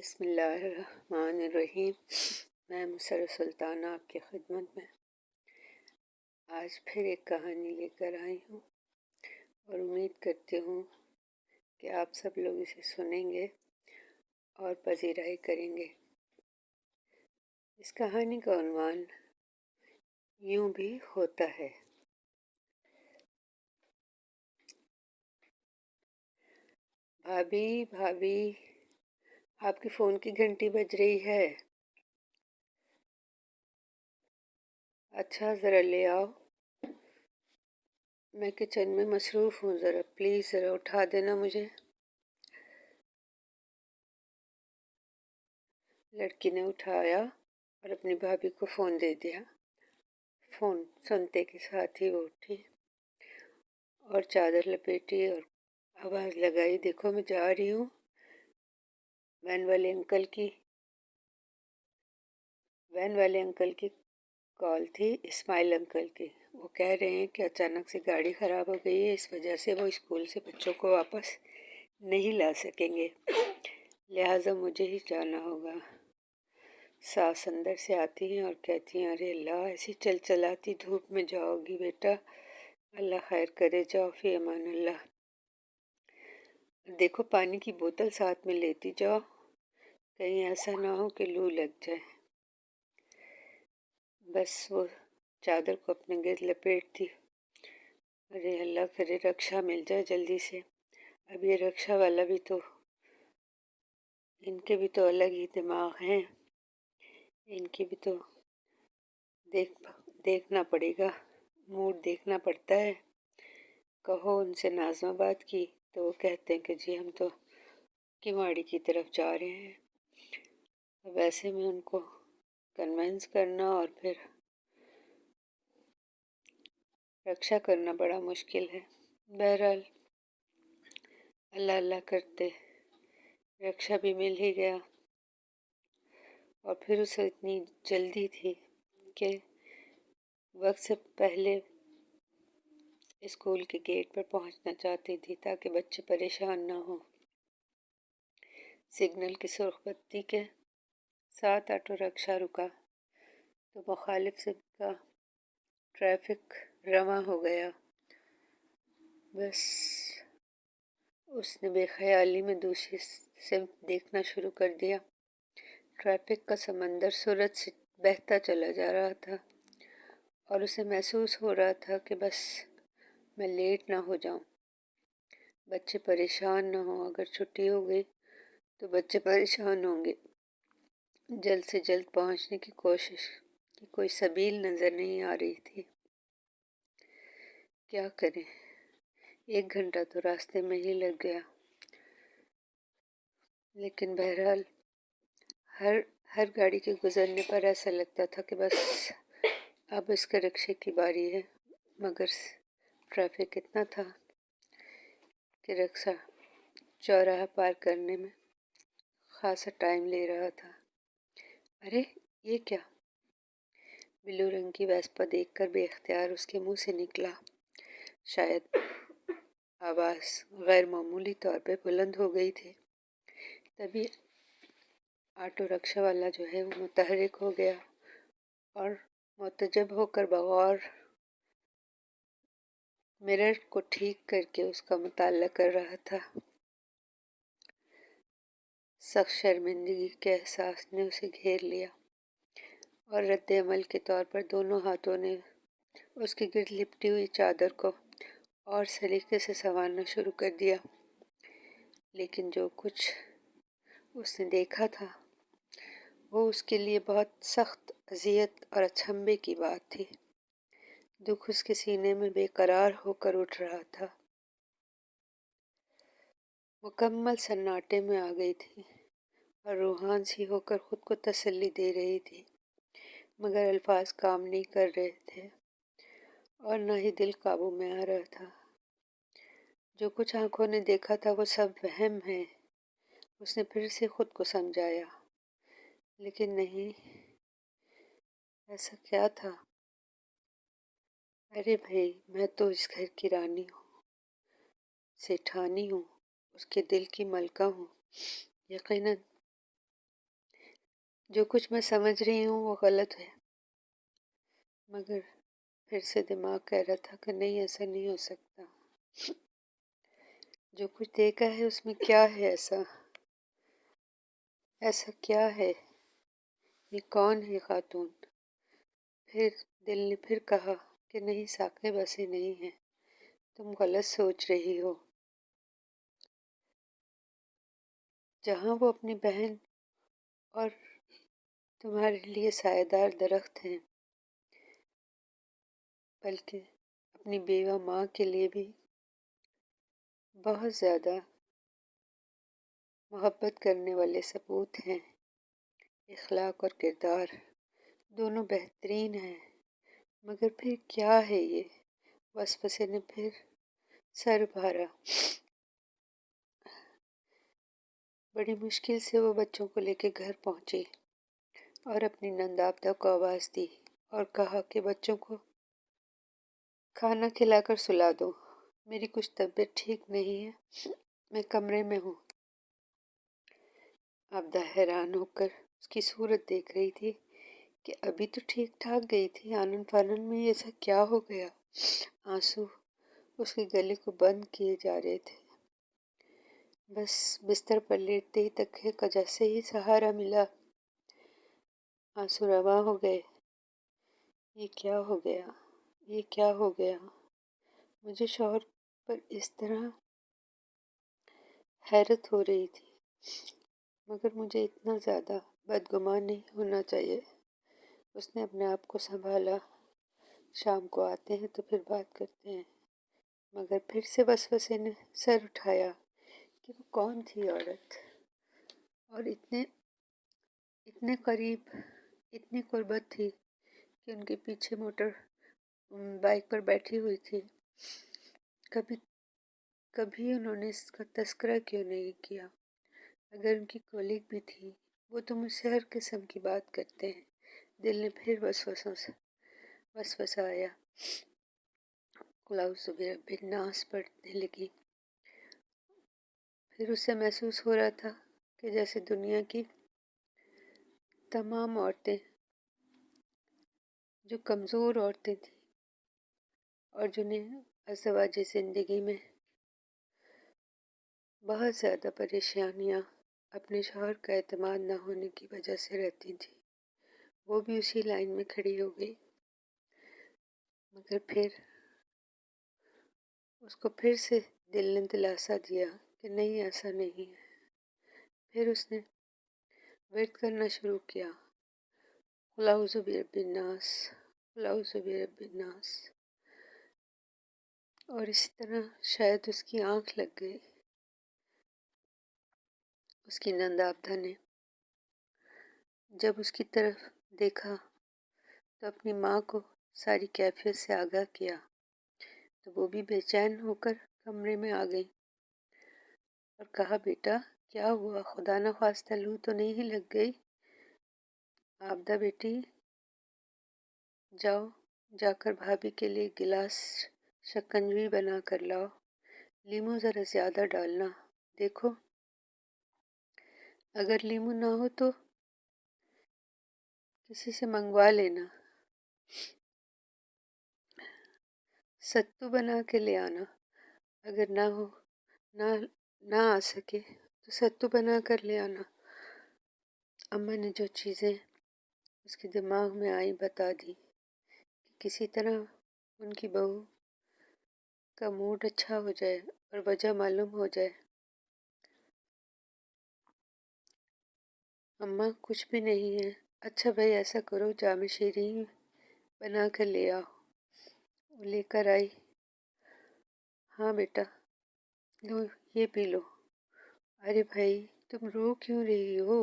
بسم اللہ الرحمن الرحیم۔ میں مسرت سلطانہ آپ کی خدمت میں آج پھر ایک کہانی لے کر آئی ہوں اور امید کرتی ہوں کہ آپ سب لوگ اسے سنیں گے اور پذیرائی کریں گے۔ اس کہانی کا عنوان یوں بھی ہوتا ہے۔ بھابھی بھابھی، آپ کے فون کی گھنٹی بج رہی ہے۔ اچھا ذرا لے آؤ، میں کچن میں مصروف ہوں، ذرا پلیز ذرا اٹھا دینا مجھے۔ لڑکی نے اٹھایا اور اپنی بھابھی کو فون دے دیا۔ فون سنتے کے ساتھ ہی وہ اٹھی اور چادر لپیٹی اور آواز لگائی، دیکھو میں جا رہی ہوں۔ وین والے انکل کی کال تھی، اسماعیل انکل کی۔ وہ کہہ رہے ہیں کہ اچانک سے گاڑی خراب ہو گئی ہے، اس وجہ سے وہ اسکول سے بچوں کو واپس نہیں لا سکیں گے، لہٰذا مجھے ہی جانا ہوگا۔ ساس اندر سے آتی ہیں اور کہتی ہیں، ارے اللہ، ایسی چل چلاتی دھوپ میں جاؤ گی بیٹا؟ اللہ خیر کرے، جاؤ فی امان اللہ۔ دیکھو پانی کی بوتل ساتھ میں لیتی جاؤ، کہیں ایسا نہ ہو کہ لو لگ جائے۔ بس وہ چادر کو اپنے گرد لپیٹتی، ارے اللہ کرے رکشا مل جائے جلدی سے۔ اب یہ رکشا والا بھی تو، ان کے بھی تو الگ ہی دماغ ہیں، ان کی بھی تو دیکھنا پڑے گا، موڈ دیکھنا پڑتا ہے۔ کہو ان سے نازم آباد کی تو وہ کہتے ہیں کہ جی ہم تو کیواڑی کی طرف جا رہے ہیں۔ اب ایسے میں ان کو کنونس کرنا اور پھر رکشا کرنا بڑا مشکل ہے۔ بہرحال اللہ اللہ کرتے رکشا بھی مل ہی گیا، اور پھر اسے اتنی جلدی تھی کہ وقت سے پہلے اسکول کے گیٹ پر پہنچنا چاہتی تھی تاکہ بچے پریشان نہ ہوں۔ سگنل کی سرخ بتی کے ساتھ آٹو رکشا رکا تو مخالف سمت کا ٹریفک رواں ہو گیا۔ بس اس نے بے خیالی میں دوسری سمت دیکھنا شروع کر دیا۔ ٹریفک کا سمندر سرعت سے بہتا چلا جا رہا تھا اور اسے محسوس ہو رہا تھا کہ بس میں لیٹ نہ ہو جاؤں، بچے پریشان نہ ہوں، اگر چھٹی ہو گئی تو بچے پریشان ہوں گے۔ جلد سے جلد پہنچنے کی کوشش کی کوئی سبیل نظر نہیں آ رہی تھی۔ کیا کریں، 1 گھنٹہ تو راستے میں ہی لگ گیا، لیکن بہرحال ہر گاڑی کے گزرنے پر ایسا لگتا تھا کہ بس اب اس کے رکشے کی باری ہے، مگر ٹریفک اتنا تھا کہ رکشا چوراہا پار کرنے میں خاصا ٹائم لے رہا تھا۔ ارے یہ کیا؟ بلو رنگ کی ویسپا دیکھ کر بے اختیار اس کے منہ سے نکلا، شاید آواز غیر معمولی طور پہ بلند ہو گئی تھی۔ تبھی آٹو رکشا والا جو ہے وہ متحرک ہو گیا اور متجب ہو کر بغور مرر کو ٹھیک کر کے اس کا مطالعہ کر رہا تھا۔ سخت شرمندگی کے احساس نے اسے گھیر لیا اور رد عمل کے طور پر دونوں ہاتھوں نے اس کے گرد لپٹی ہوئی چادر کو اور سلیقے سے سنوارنا شروع کر دیا۔ لیکن جو کچھ اس نے دیکھا تھا وہ اس کے لیے بہت سخت اذیت اور اچنبھے کی بات تھی۔ دکھ اس کے سینے میں بے قرار ہو کر اٹھ رہا تھا۔ مکمل سناٹے میں آ گئی تھی اور روحان سی ہو کر خود کو تسلی دے رہی تھی، مگر الفاظ کام نہیں کر رہے تھے اور نہ ہی دل قابو میں آ رہا تھا۔ جو کچھ آنکھوں نے دیکھا تھا وہ سب وہم ہے، اس نے پھر سے خود کو سمجھایا، لیکن نہیں، ایسا کیا تھا؟ ارے بھائی، میں تو اس گھر کی رانی ہوں، سیٹھانی ہوں، اس کے دل کی ملکہ ہوں، یقیناً جو کچھ میں سمجھ رہی ہوں وہ غلط ہے، مگر پھر سے دماغ کہہ رہا تھا کہ نہیں، ایسا نہیں ہو سکتا۔ جو کچھ دیکھا ہے اس میں کیا ہے ایسا کیا ہے؟ یہ کون ہے خاتون؟ پھر دل نے پھر کہا کہ نہیں ثاقب ایسی نہیں ہے، تم غلط سوچ رہی ہو۔ جہاں وہ اپنی بہن اور تمہارے لیے سایہ دار درخت ہیں، بلکہ اپنی بیوہ ماں کے لیے بھی بہت زیادہ محبت کرنے والے ثبوت ہیں۔ اخلاق اور کردار دونوں بہترین ہیں، مگر پھر کیا ہے یہ؟ وسوسے نے پھر سر بھارا۔ بڑی مشکل سے وہ بچوں کو لے کے گھر پہنچی اور اپنی نندابدہ کو آواز دی اور کہا کہ بچوں کو کھانا کھلا کر سلا دو، میری کچھ طبیعت ٹھیک نہیں ہے، میں کمرے میں ہوں۔ آبدہ حیران ہو کر اس کی صورت دیکھ رہی تھی کہ ابھی تو ٹھیک ٹھاک گئی تھی، آنن فانن میں ایسا کیا ہو گیا؟ آنسو اس کے گلے کو بند کیے جا رہے تھے۔ بس بستر پر لیٹتے ہی تکیے کا جیسے ہی سہارا ملا، آنسو رواں ہو گئے۔ یہ کیا ہو گیا؟ یہ کیا ہو گیا؟ مجھے شوہر پر اس طرح حیرت ہو رہی تھی، مگر مجھے اتنا زیادہ بدگمان نہیں ہونا چاہیے۔ اس نے اپنے آپ کو سنبھالا، شام کو آتے ہیں تو پھر بات کرتے ہیں۔ مگر پھر سے وسوسے نے سر اٹھایا کہ وہ کون تھی عورت، اور اتنے قریب، اتنی قربت تھی کہ ان کے پیچھے موٹر بائک پر بیٹھی ہوئی تھی۔ کبھی انہوں نے اس کا تذکرہ کیوں نہیں کیا؟ اگر ان کی کولیگ بھی تھی، وہ تو مجھ سے ہر قسم کی بات کرتے ہیں۔ دل نے پھر وسوسہ آیا، قل اعوذ برب الناس پڑھنے لگی۔ پھر اسے محسوس ہو رہا تھا کہ جیسے دنیا کی تمام عورتیں جو کمزور عورتیں تھیں اور جنہیں ازدواجی زندگی میں بہت زیادہ پریشانیاں اپنے شوہر کا اعتماد نہ ہونے کی وجہ سے رہتی تھیں، وہ بھی اسی لائن میں کھڑی ہو گئی۔ مگر پھر اس کو پھر سے دل نے دلاسا دیا کہ نہیں، ایسا نہیں ہے۔ پھر اس نے ورد کرنا شروع کیا، قل اعوذ برب الناس، قل اعوذ برب الناس، اور اس طرح شاید اس کی آنکھ لگ گئی۔ اس کی نندابدہ نے جب اس کی طرف دیکھا تو اپنی ماں کو ساری کیفیت سے آگاہ کیا، تو وہ بھی بے چین ہو کر کمرے میں آ گئی اور کہا بیٹا کیا ہوا؟ خدا نخواستہ لو تو نہیں لگ گئی؟ آبدہ بیٹی جاؤ، جا کر بھابھی کے لیے گلاس شکنجی بنا کر لاؤ، لیمو ذرا زیادہ ڈالنا، دیکھو اگر لیمو نہ ہو تو کسی سے منگوا لینا، ستو بنا کے لے آنا، اگر نہ آ سکے تو ستو بنا کر لے آنا۔ اماں نے جو چیزیں اس کے دماغ میں آئی بتا دی کہ کسی طرح ان کی بہو کا موڈ اچھا ہو جائے اور وجہ معلوم ہو جائے۔ اماں کچھ بھی نہیں ہے، اچھا بھائی ایسا کرو جام شیرین بنا کر لے آؤ۔ وہ لے کر آئی، ہاں بیٹا لو یہ پی لو۔ ارے بھائی تم رو کیوں رہی ہو؟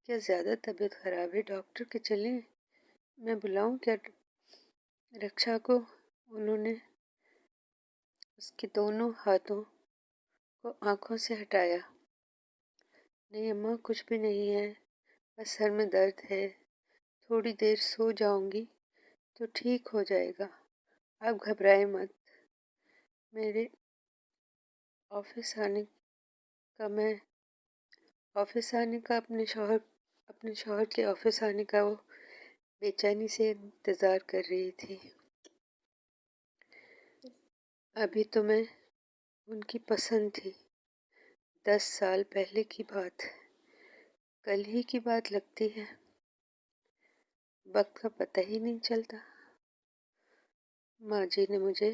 کیا زیادہ طبیعت خراب ہے؟ ڈاکٹر کے چلیں؟ میں بلاؤں کیا رکشا کو؟ انہوں نے اس کے دونوں ہاتھوں کو آنکھوں سے ہٹایا۔ نہیں اماں کچھ بھی نہیں ہے، بس سر میں درد ہے، تھوڑی دیر سو جاؤں گی تو ٹھیک ہو جائے گا، آپ گھبرائیں مت۔ میرے آفس آنے کا اپنے اپنے شوہر کے آفس آنے کا وہ بے چینی سے انتظار کر رہی تھی۔ ابھی تو میں ان کی پسند تھی، 10 سال پہلے کی بات، کل ہی کی بات لگتی ہے، وقت کا پتہ ہی نہیں چلتا۔ ماں جی نے مجھے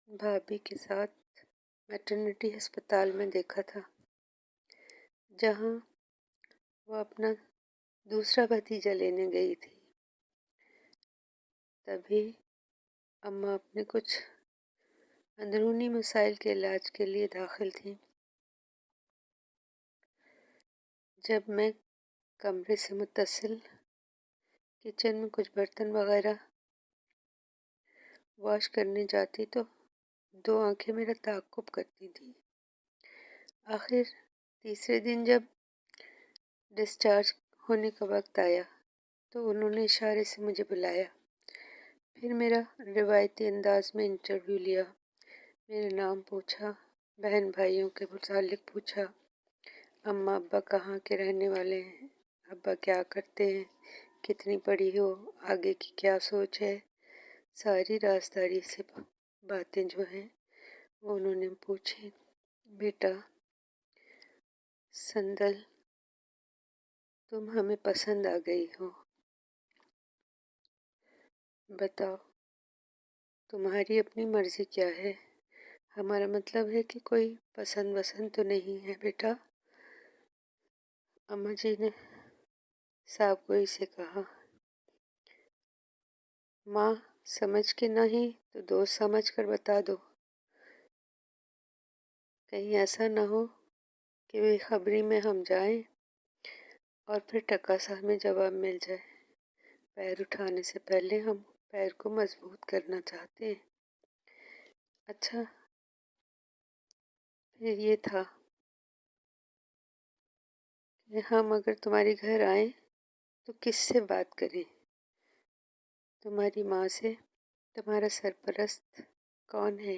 بھابھی کے ساتھ میٹرنٹی ہسپتال میں دیکھا تھا، جہاں وہ اپنا دوسرا بھتیجا لینے گئی تھی۔ تبھی اماں اپنے کچھ اندرونی مسائل کے علاج کے لیے داخل تھیں۔ جب میں کمرے سے متصل کچن میں کچھ برتن وغیرہ واش کرنے جاتی تو 2 آنکھیں میرا تعاقب کرتی تھیں۔ آخر تیسرے دن جب ڈسچارج ہونے کا وقت آیا تو انہوں نے اشارے سے مجھے بلایا، پھر میرا روایتی انداز میں انٹرویو لیا، میرا نام پوچھا، بہن بھائیوں کے متعلق پوچھا، اماں ابا کہاں کے رہنے والے ہیں، ابا کیا کرتے ہیں، کتنی پڑھی ہو، آگے کی کیا سوچ ہے، ساری رازداری سے باتیں جو ہیں وہ انہوں نے پوچھی۔ بیٹا سندل، تم ہمیں پسند آ گئی ہو، بتاؤ تمہاری اپنی مرضی کیا ہے؟ ہمارا مطلب ہے کہ کوئی پسند وسند تو نہیں ہے بیٹا۔ اماں جی نے صاحب گوئی سے کہا، ماں سمجھ کے نہیں تو دوست سمجھ کر بتا دو، کہیں ایسا نہ ہو کہ بے خبری میں ہم جائیں اور پھر ٹکا سا ہمیں جواب مل جائے۔ پیر اٹھانے سے پہلے ہم پیر کو مضبوط کرنا چاہتے ہیں۔ اچھا پھر یہ تھا کہ ہم اگر تمہارے گھر آئیں تو کس سے بات کریں؟ تمہاری ماں سے؟ تمہارا سرپرست کون ہے؟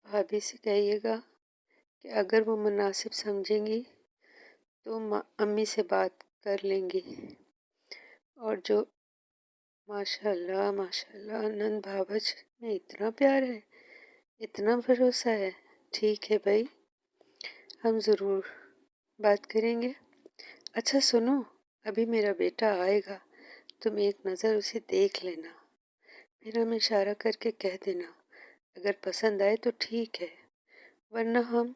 بھابھی سے کہیے گا کہ اگر وہ مناسب سمجھیں گی تو امی سے بات کر لیں گی، اور جو ماشاء اللہ نند بھاوج میں اتنا پیار ہے، اتنا بھروسہ ہے، ٹھیک ہے بھائی، ہم ضرور بات کریں گے۔ اچھا سنو، ابھی میرا بیٹا آئے گا، تم ایک نظر اسے دیکھ لینا، پھر ہم اشارہ کر کے کہہ دینا، اگر پسند آئے تو ٹھیک ہے، ورنہ ہم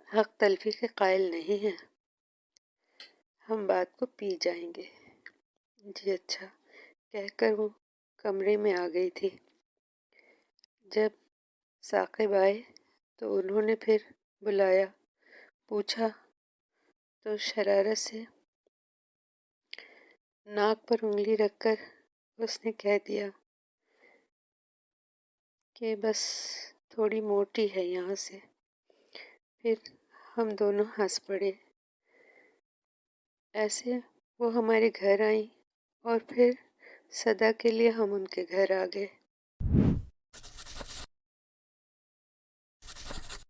حق تلفی کے قائل نہیں ہیں، ہم بات کو پی جائیں گے۔ جی اچھا کہہ کر وہ کمرے میں آ گئی تھی۔ جب ثاقب آئے تو انہوں نے پھر بلایا، پوچھا تو شرارت سے ناک پر انگلی رکھ کر اس نے کہہ دیا کہ بس تھوڑی موٹی ہے یہاں سے۔ پھر ہم دونوں ہنس پڑے۔ ایسے وہ ہمارے گھر آئیں اور پھر صدا کے لیے ہم ان کے گھر آ گئے۔